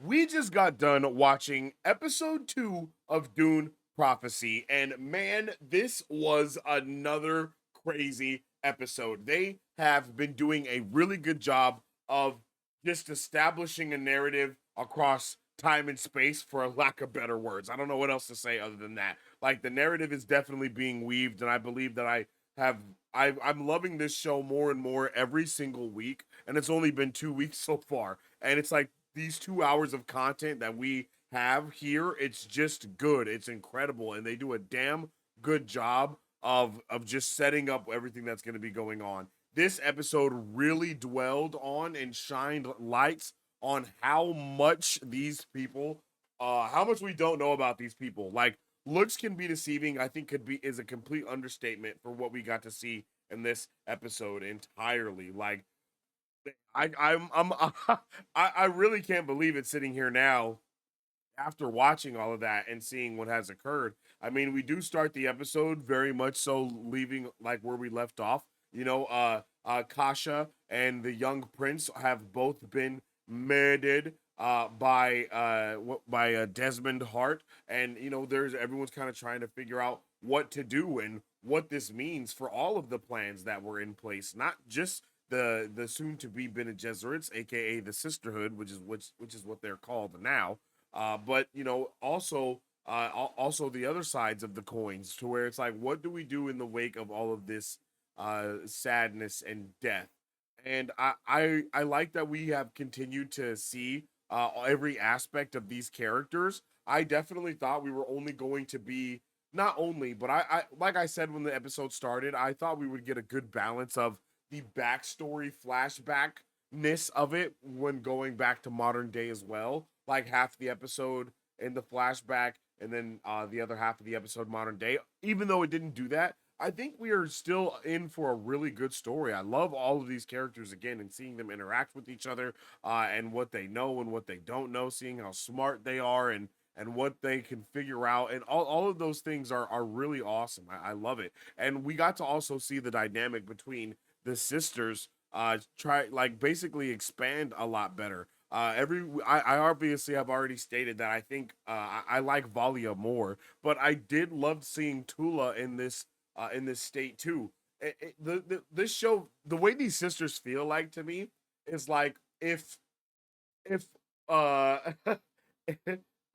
We just got done watching episode 2 of Dune Prophecy, and man, this was another crazy episode. They have been doing a really good job of just establishing a narrative across time and space, for a lack of better words. I don't know what else to say other than that. Like, the narrative is definitely being weaved, and I believe that have I'm loving this show more and more every single week, and it's only been 2 weeks so far. And it's like these 2 hours of content that we have here, it's just good. It's incredible, and they do a damn good job of just setting up everything that's going to be going on. This episode really dwelled on and shined lights on how much these people, how much we don't know about these people. Like, looks can be deceiving. I think could be is a complete understatement for what we got to see in this episode entirely. Like, I'm I really can't believe it sitting here now after watching all of that and seeing what has occurred. I mean, we do start the episode very much so leaving like where we left off. Kasha and the young prince have both been murdered by Desmond Hart, and there's everyone's kind of trying to figure out what to do and what this means for all of the plans that were in place, not just the soon to be Bene Gesserits, aka the Sisterhood, which is what they're called now, but also the other sides of the coins, to where it's like, what do we do in the wake of all of this sadness and death? And I like that we have continued to see every aspect of these characters. I definitely thought we were only going to be, not only, but I like I said when the episode started, I thought we would get a good balance of the backstory flashbackness of it when going back to modern day as well. Like half the episode in the flashback, and then the other half of the episode modern day. Even though it didn't do that, I think we are still in for a really good story. I love all of these characters again, and seeing them interact with each other, and what they know and what they don't know, seeing how smart they are, and what they can figure out, and all of those things are really awesome. I love it. And we got to also see the dynamic between the sisters try, like, basically expand a lot better. I obviously have already stated that I think I like Valia more, but I did love seeing Tula in this state too. This show, the way these sisters feel like to me, is like if uh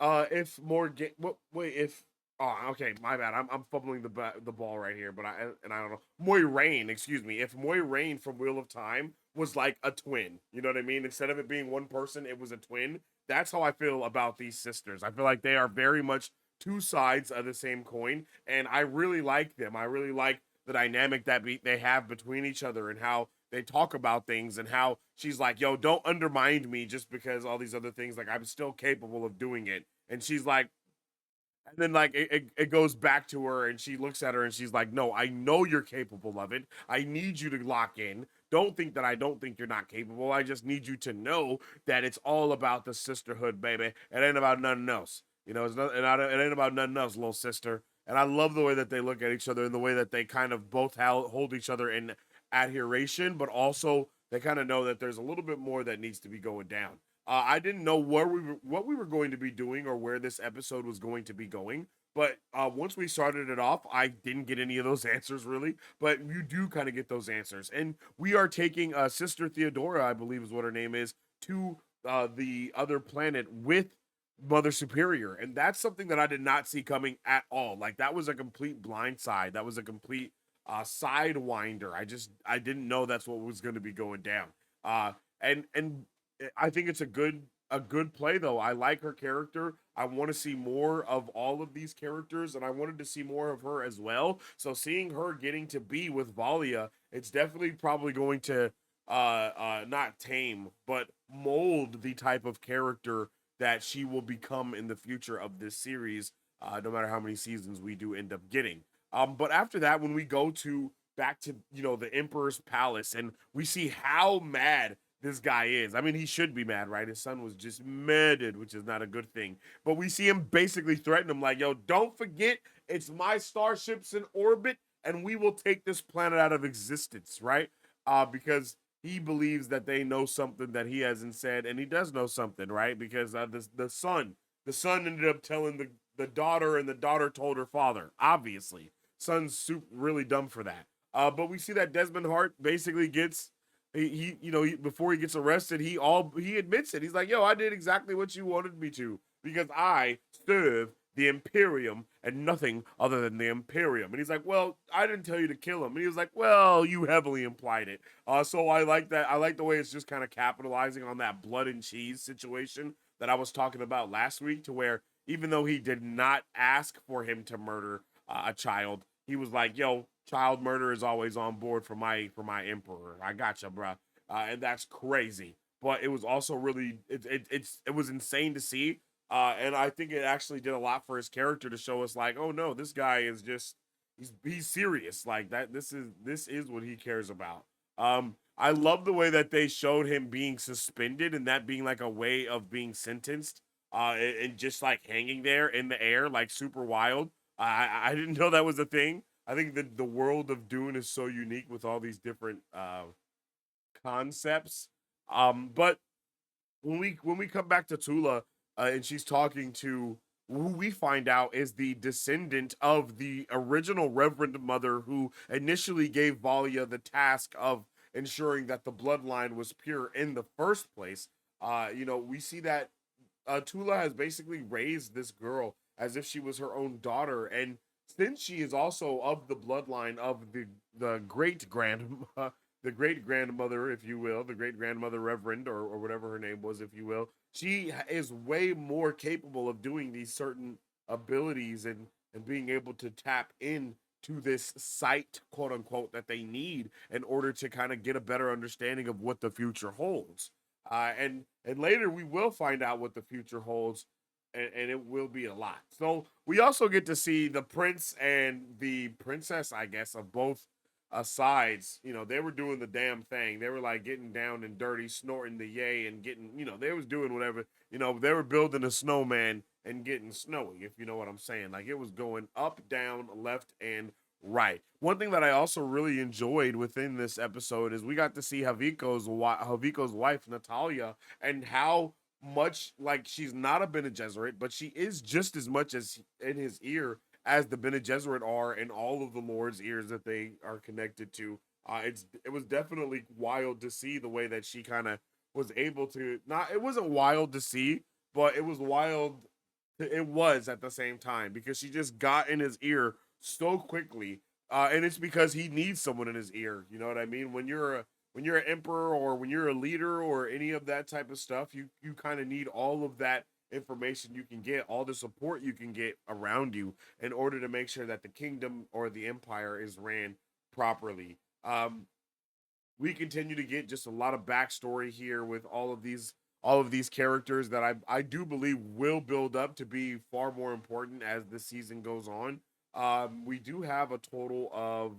if Morgan, wait, if oh, okay, my bad, I'm fumbling the ball right here, but I don't know, Moiraine, excuse me, if Moiraine from Wheel of Time was like a twin, you know what I mean, instead of it being one person, it was a twin. That's how I feel about these sisters. I feel like they are very much two sides of the same coin, and I really like them. I really like the dynamic that they have between each other, and how they talk about things, and how she's like, yo, don't undermine me just because all these other things, like, I'm still capable of doing it. And she's like, and then like it goes back to her, and she looks at her and she's like, no, I know you're capable of it. I need you to lock in. Don't think that I don't think you're not capable. I just need you to know that it's all about the sisterhood, baby. It ain't about nothing else. It ain't about nothing else, little sister. And I love the way that they look at each other, and the way that they kind of both hold each other in admiration, but also they kind of know that there's a little bit more that needs to be going down. I didn't know what we were going to be doing, or where this episode was going to be going. But once we started it off, I didn't get any of those answers really. But you do kind of get those answers, and we are taking Sister Theodora, I believe is what her name is, to the other planet with Mother Superior, and that's something that I did not see coming at all. Like, that was a complete blindside. That was a complete sidewinder. I didn't know that's what was going to be going down. And I think it's a good play though. I like her character. I want to see more of all of these characters, and I wanted to see more of her as well. So seeing her getting to be with Valia, it's definitely probably going to not tame, but mold the type of character that she will become in the future of this series, no matter how many seasons we do end up getting. But after that, when we go to back to the Emperor's palace, and we see how mad this guy is. I mean, he should be mad, right? His son was just murdered, which is not a good thing. But we see him basically threaten him, like, yo, don't forget, it's my starships in orbit, and we will take this planet out of existence, right? Because he believes that they know something that he hasn't said, and he does know something, right? Because the son ended up telling the daughter, and the daughter told her father. Obviously, son's really dumb for that. But we see that Desmond Hart basically gets before he gets arrested, he admits it. He's like, "Yo, I did exactly what you wanted me to because I serve the Imperium and nothing other than the Imperium." And he's like, "Well, I didn't tell you to kill him." And he was like, "Well, you heavily implied it." So I like that. I like the way it's just kind of capitalizing on that blood and cheese situation that I was talking about last week, to where even though he did not ask for him to murder a child, he was like, "Yo, child murder is always on board for my emperor. I gotcha, bro." And that's crazy. But it was also really it was insane to see, and I think it actually did a lot for his character to show us like, oh no, this guy is just he's serious like that. This is what he cares about. I love the way that they showed him being suspended and that being like a way of being sentenced, and just like hanging there in the air, like super wild. I didn't know that was a thing. I think that the world of Dune is so unique with all these different concepts. But when we come back to Tula, and she's talking to who we find out is the descendant of the original Reverend Mother who initially gave Valia the task of ensuring that the bloodline was pure in the first place. We see that Tula has basically raised this girl as if she was her own daughter, and since she is also of the bloodline of the great grand the great grandmother, if you will, the great grandmother Reverend, or whatever her name was, if you will, she is way more capable of doing these certain abilities and being able to tap in to this sight, quote unquote, that they need in order to kind of get a better understanding of what the future holds. And later we will find out what the future holds, and it will be a lot. So we also get to see the prince and the princess, I guess, of both sides. They were doing the damn thing. They were like getting down and dirty, snorting the yay, and getting, they was doing whatever. They were building a snowman and getting snowy, if you know what I'm saying. Like it was going up, down, left, and right. One thing that I also really enjoyed within this episode is we got to see Haviko's wife Natalia, and how much, like, she's not a Bene Gesserit, but she is just as much as in his ear as the Bene Gesserit are in all of the Lord's ears that they are connected to. It was definitely wild to see the way that she kind of was able to, not, it wasn't wild to see, but it was wild. It was at the same time because she just got in his ear so quickly, and it's because he needs someone in his ear. You know what I mean? When you're an emperor, or when you're a leader, or any of that type of stuff, you kind of need all of that information you can get, all the support you can get around you, in order to make sure that the kingdom or the empire is ran properly. We continue to get just a lot of backstory here with all of these characters that I do believe will build up to be far more important as the season goes on. We do have a total of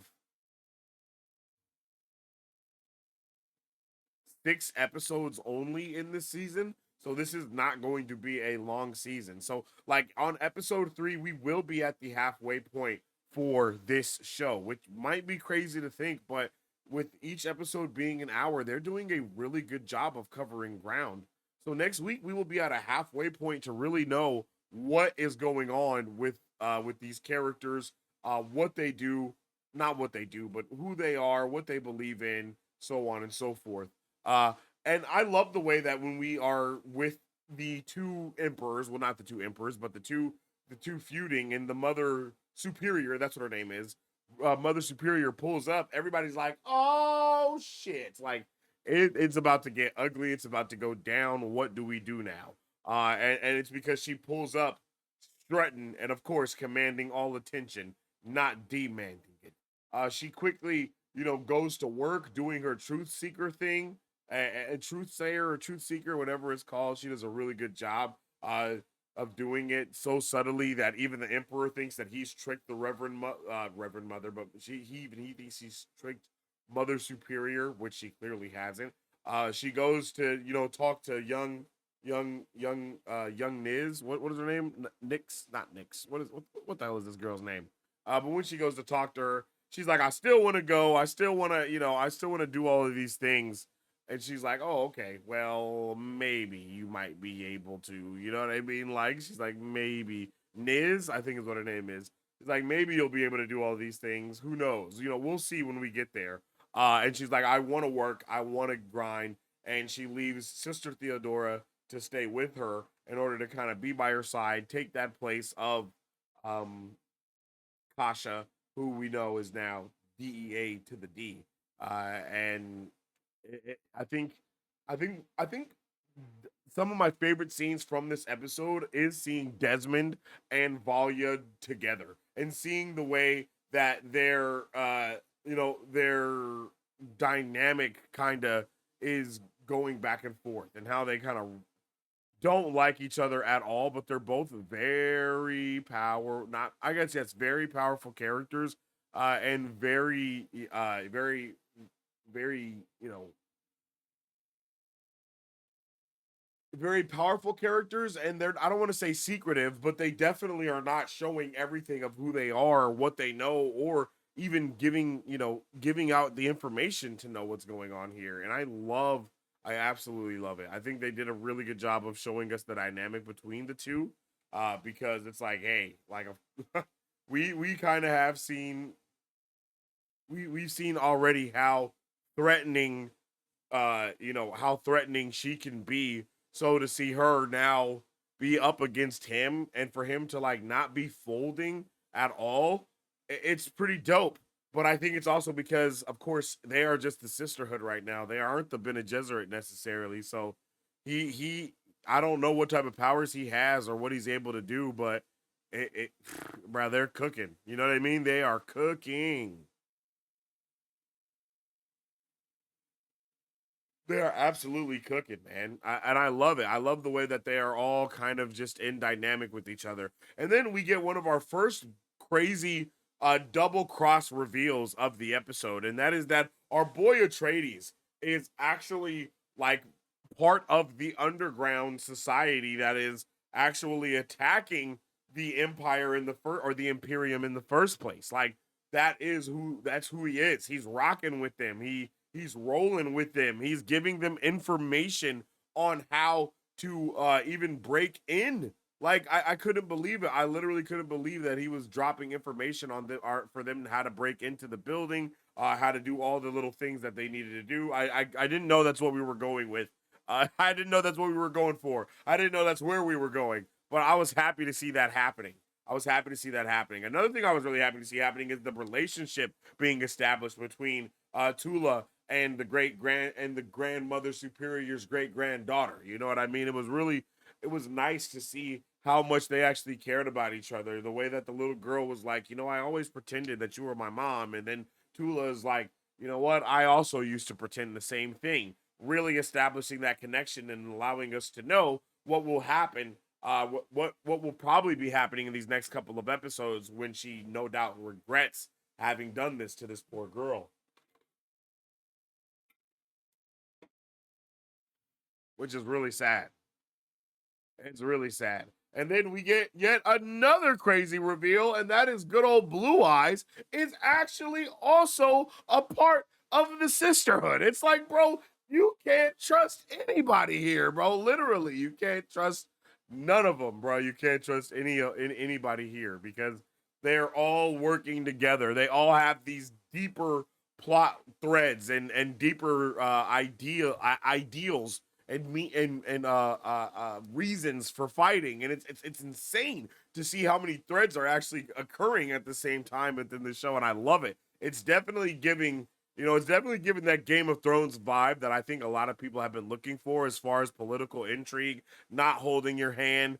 6 episodes only in this season. So this is not going to be a long season. So like on episode 3, we will be at the halfway point for this show, which might be crazy to think, but with each episode being an hour, they're doing a really good job of covering ground. So next week we will be at a halfway point to really know what is going on with these characters, what they do, not what they do, but who they are, what they believe in, so on and so forth. Uh, and I love the way that when we are with the two emperors, well, not the two emperors, but the two feuding, and the Mother Superior, that's what her name is. Mother Superior pulls up. Everybody's like, "Oh shit!" Like it's about to get ugly. It's about to go down. What do we do now? And it's because she pulls up, strutting, and of course commanding all attention, not demanding it. She quickly, goes to work doing her truth seeker thing, a truth sayer or truth seeker, whatever it's called. She does a really good job of doing it so subtly that even the emperor thinks that he's tricked the Reverend Mother, but he thinks he's tricked Mother Superior, which she clearly hasn't. She goes to talk to young Niz. What is her name? Nix, not Nix. What the hell is this girl's name? But when she goes to talk to her, she's like, I still want to go. I still want to do all of these things. And she's like, "Oh, okay. Well, maybe you might be able to." You know what I mean? Like she's like, "Maybe Niz, I think is what her name is." She's like, "Maybe you'll be able to do all these things. Who knows? You know, we'll see when we get there." And she's like, "I want to work. I want to grind." And she leaves Sister Theodora to stay with her in order to kind of be by her side, take that place of um Kasha, who we know is now DEA to the D. And I think, I think some of my favorite scenes from this episode is seeing Desmond and Valia together, and seeing the way that their dynamic kind of is going back and forth, and how they kind of don't like each other at all, but they're both very power not I guess yes, very powerful characters, and very, very powerful characters, and they're I don't want to say secretive, but they definitely are not showing everything of who they are, what they know, or even giving out the information to know what's going on here. And I absolutely love it. I think they did a really good job of showing us the dynamic between the two, because it's like, hey, like we kind of have seen we've seen already how threatening how threatening she can be. So to see her now be up against him, and for him to like not be folding at all, it's pretty dope. But I think it's also because, of course, they are just the sisterhood right now. They aren't the Bene Gesserit necessarily. So he I don't know what type of powers he has or what he's able to do, but bro, they're cooking. You know what I mean? They are cooking. They are absolutely cooking, man. And I love it. I love the way that they are all kind of just in dynamic with each other. And then we get one of our first crazy double cross reveals of the episode, and that is that our boy Atreides is actually like part of the underground society that is actually attacking the Empire in the first, or the Imperium in the first place. Like that's who he is. He's rocking with them. He's rolling with them. He's giving them information on how to even break in. Like I couldn't believe it. I literally couldn't believe that he was dropping information on the art for them how to break into the building, how to do all the little things that they needed to do. I didn't know that's what we were going with. I didn't know that's what we were going for. I didn't know that's where we were going. But I was happy to see that happening. I was happy to see that happening. Another thing I was really happy to see happening is the relationship being established between Tula and the grandmother superior's great granddaughter. You know what I mean? It was nice to see how much they actually cared about each other. The way that the little girl was like, I always pretended that you were my mom, and then Tula is like, you know what? I also used to pretend the same thing. Really establishing that connection and allowing us to know what will happen. What will probably be happening in these next couple of episodes, when she no doubt regrets having done this to this poor girl, which is really sad. It's really sad. And then we get yet another crazy reveal, and that is good old Blue Eyes is actually also a part of the sisterhood. It's like, bro, you can't trust anybody here, bro. Literally, you can't trust none of them, bro. You can't trust anybody here, because they're all working together. They all have these deeper plot threads and deeper ideals and reasons for fighting, and it's insane to see how many threads are actually occurring at the same time within the show, and I love it. It's definitely giving that Game of Thrones vibe that I think a lot of people have been looking for, as far as political intrigue, not holding your hand,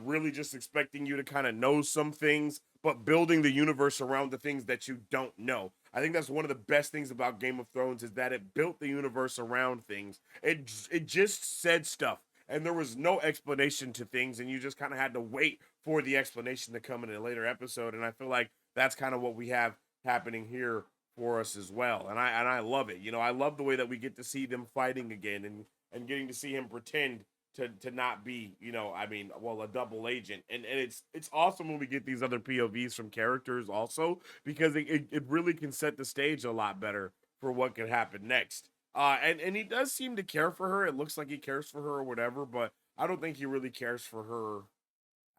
really just expecting you to kind of know some things, but building the universe around the things that you don't know. I think that's one of the best things about Game of Thrones, is that it built the universe around things. It just said stuff, and there was no explanation to things, and you just kind of had to wait for the explanation to come in a later episode. And I feel like that's kind of what we have happening here for us as well. And I love it. I love the way that we get to see them fighting again, and getting to see him pretend to not be, a double agent. And it's awesome when we get these other POVs from characters also, because it really can set the stage a lot better for what could happen next. And he does seem to care for her. It looks like he cares for her or whatever, but I don't think he really cares for her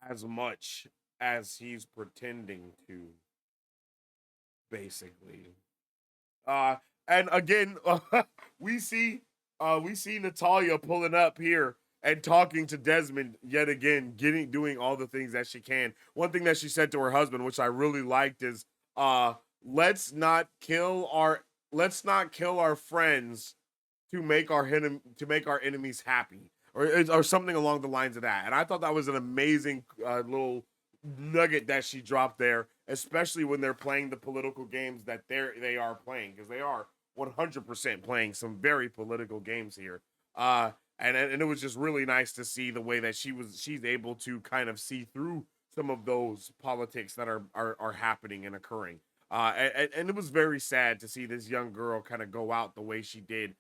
as much as he's pretending to, basically. Uh, and again, we see Natalia pulling up here and talking to Desmond yet again, doing all the things that she can. One thing that she said to her husband, which I really liked, is uh, let's not kill our let's not kill our friends to make our enemies happy, or something along the lines of that. And I thought that was an amazing little nugget that she dropped there, especially when they're playing the political games that they are playing, because they are 100% playing some very political games here. And it was just really nice to see the way that she's able to kind of see through some of those politics that are happening and occurring. And it was very sad to see this young girl kind of go out the way she did.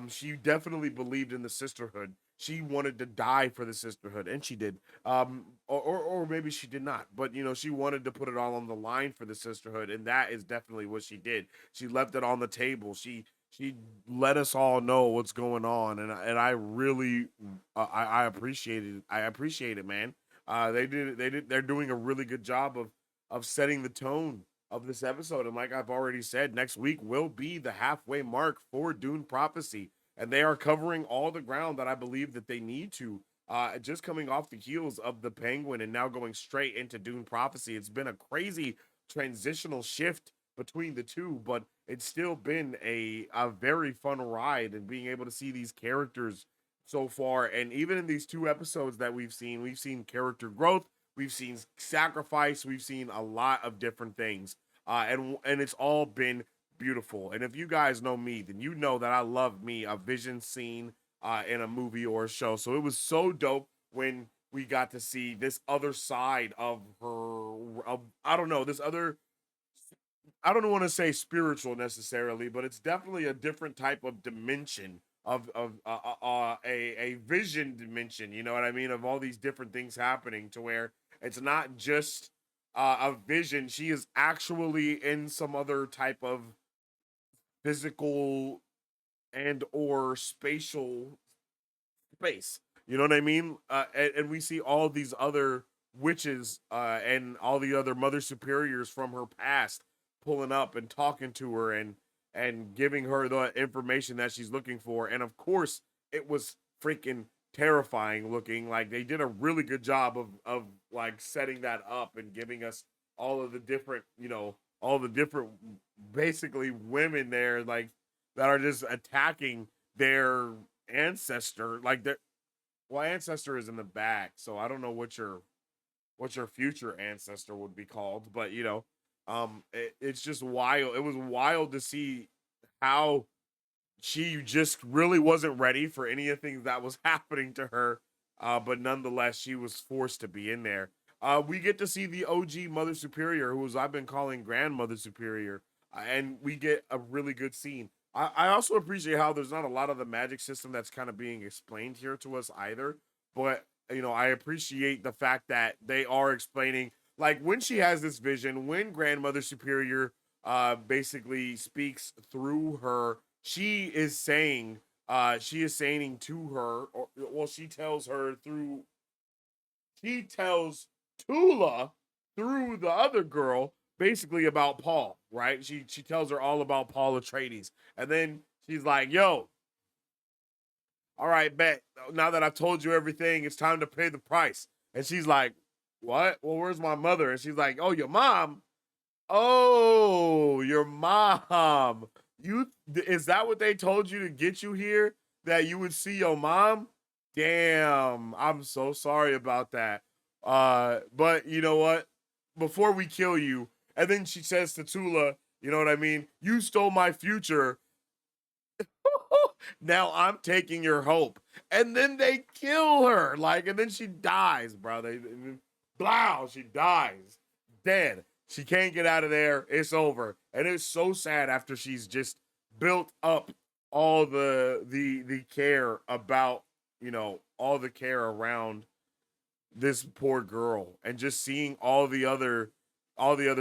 She definitely believed in the sisterhood. She wanted to die for the sisterhood, and she did. Or maybe she did not, but she wanted to put it all on the line for the sisterhood, and that is definitely what she did. She left it on the table. She let us all know what's going on, and I really I appreciate it. I appreciate it, man. They're doing a really good job of setting the tone of this episode. And like I've already said, next week will be the halfway mark for Dune Prophecy. And they are covering all the ground that I believe that they need to. Just coming off the heels of the Penguin and now going straight into Dune Prophecy. It's been a crazy transitional shift between the two, but it's still been a very fun ride, and being able to see these characters so far. And even in these two episodes that we've seen character growth, we've seen sacrifice, we've seen a lot of different things, and it's all been beautiful. And if you guys know me, then you know that I love me a vision scene in a movie or a show. So it was so dope when we got to see this other side of her. I don't know, this other. I don't want to say spiritual necessarily, but it's definitely a different type of dimension of a vision dimension. You know what I mean? Of all these different things happening, to where it's not just a vision. She is actually in some other type of physical and or spatial space. You know what I mean? And we see all these other witches and all the other mother superiors from her past pulling up and talking to her and giving her the information that she's looking for. And of course, it was freaking terrifying looking. Like, they did a really good job of like setting that up and giving us all of the different, all the different basically women there, like, that are just attacking their ancestor. Like, their well, ancestor is in the back, so I don't know what your future ancestor would be called, but it's just wild. It was wild to see how she just really wasn't ready for anything that was happening to her. But nonetheless, she was forced to be in there. We get to see the OG Mother Superior, who I've been calling Grandmother Superior, and we get a really good scene. I also appreciate how there's not a lot of the magic system that's kind of being explained here to us either. But I appreciate the fact that they are explaining, like, when she has this vision, when Grandmother Superior basically speaks through her, she is saying to her, or well, she tells Tula through the other girl basically about Paul, right? She tells her all about Paul Atreides, and then she's like, "Yo, all right, bet. Now that I've told you everything, it's time to pay the price." And she's like, "What? Well, where's my mother?" And she's like, "Oh, your mom." Oh, your mom. Is that what they told you to get you here? That you would see your mom? Damn, I'm so sorry about that. But you know what? Before we kill you, and then she says to Tula, you know what I mean? You stole my future. Now I'm taking your hope. And then they kill her. Like, and then she dies, bro. Blow, she dies. Dead. She can't get out of there. It's over. And it's so sad after she's just built up all the care about, all the care around this poor girl, and just seeing all the other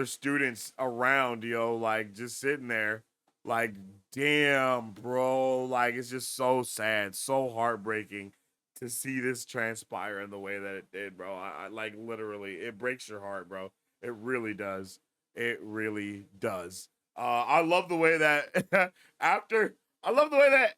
students around, like, just sitting there. Like, damn, bro. Like, it's just so sad, so heartbreaking to see this transpire in the way that it did, bro. I like literally, it breaks your heart, bro. It really does. It really does. I love the way that after I love the way that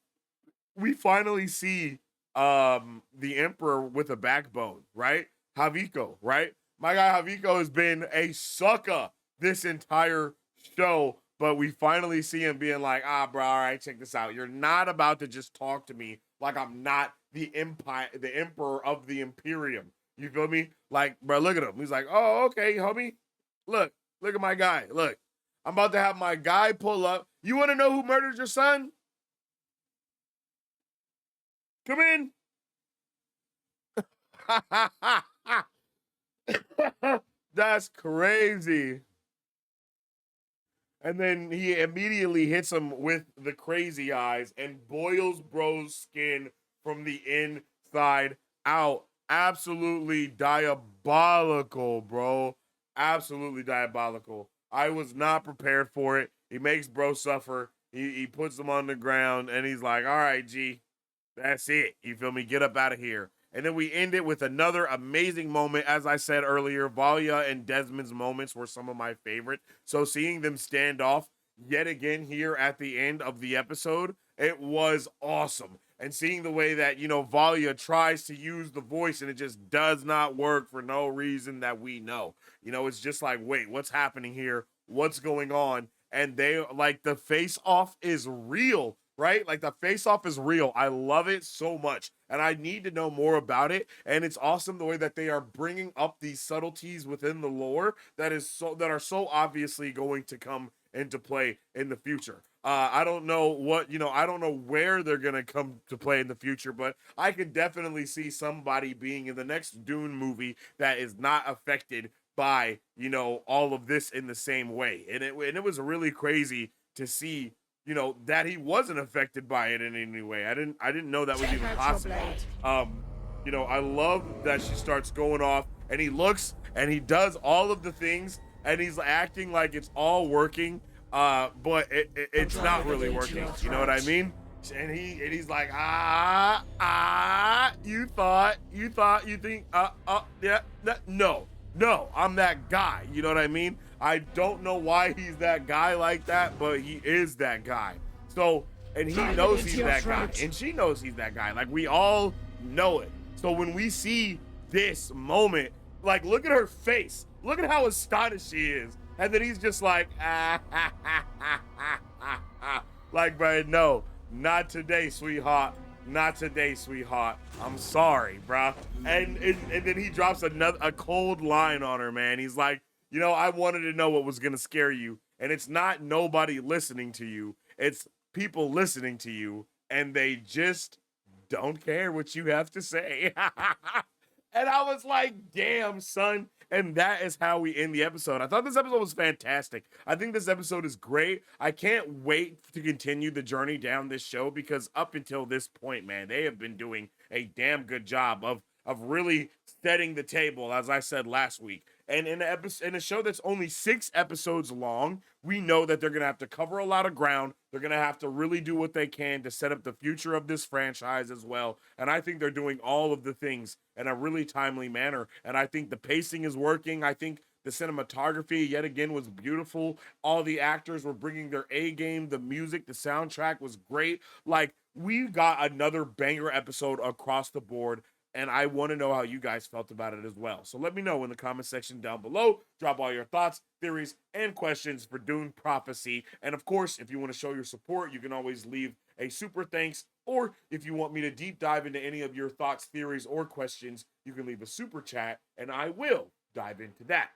we finally see the Emperor with a backbone, right? Haviko, right? My guy Haviko has been a sucker this entire show, but we finally see him being like, ah, bro, all right, check this out. You're not about to just talk to me like I'm not the emperor of the Imperium. You feel me? Like, bro, look at him. He's like, oh, okay, homie. Look, look at my guy. Look, I'm about to have my guy pull up. You want to know who murdered your son? Come in. That's crazy. And then he immediately hits him with the crazy eyes and boils bro's skin from the inside out. Absolutely diabolical, bro. Absolutely diabolical. I was not prepared for it. He makes bro suffer. He puts him on the ground and he's like, all right, G, that's it. You feel me? Get up out of here. And then we end it with another amazing moment. As I said earlier, Valia and Desmond's moments were some of my favorite. So seeing them stand off yet again here at the end of the episode, it was awesome. And seeing the way that, Valia tries to use the voice and it just does not work for no reason that we know. It's just like, wait, what's happening here? What's going on? And they like the face off is real, right? Like the face off is real. I love it so much. And I need to know more about it. And it's awesome the way that they are bringing up these subtleties within the lore that are so obviously going to come into play in the future. I don't know I don't know where they're going to come to play in the future, but I could definitely see somebody being in the next Dune movie that is not affected by, all of this in the same way. And it was really crazy to see, that he wasn't affected by it in any way. I didn't know that was even possible. Um, I love that she starts going off and he looks and he does all of the things and he's acting like it's all working. But it's not really working. You know what I mean? And he's like, you think, yeah, no, I'm that guy. You know what I mean? I don't know why he's that guy like that, but he is that guy. So, and he knows he's that guy, and she knows he's that guy. Like, we all know it. So when we see this moment, like, look at her face. Look at how astonished she is. And then he's just like, like, bro, no, not today, sweetheart. Not today, sweetheart. I'm sorry, bro. And then he drops a cold line on her, man. He's like, I wanted to know what was gonna scare you, and it's not nobody listening to you. It's people listening to you, and they just don't care what you have to say. And I was like, damn, son. And that is how we end the episode. I thought this episode was fantastic. I think this episode is great. I can't wait to continue the journey down this show because up until this point, man, they have been doing a damn good job of really setting the table, as I said last week. And in a show that's only 6 episodes long, we know that they're gonna have to cover a lot of ground. They're gonna have to really do what they can to set up the future of this franchise as well. And I think they're doing all of the things in a really timely manner. And I think the pacing is working. I think the cinematography yet again was beautiful. All the actors were bringing their A game. The music, the soundtrack was great. Like, we got another banger episode across the board, and I want to know how you guys felt about it as well. So let me know in the comment section down below. Drop all your thoughts, theories, and questions for Dune Prophecy. And of course, if you want to show your support, you can always leave a super thanks. Or if you want me to deep dive into any of your thoughts, theories, or questions, you can leave a super chat, and I will dive into that.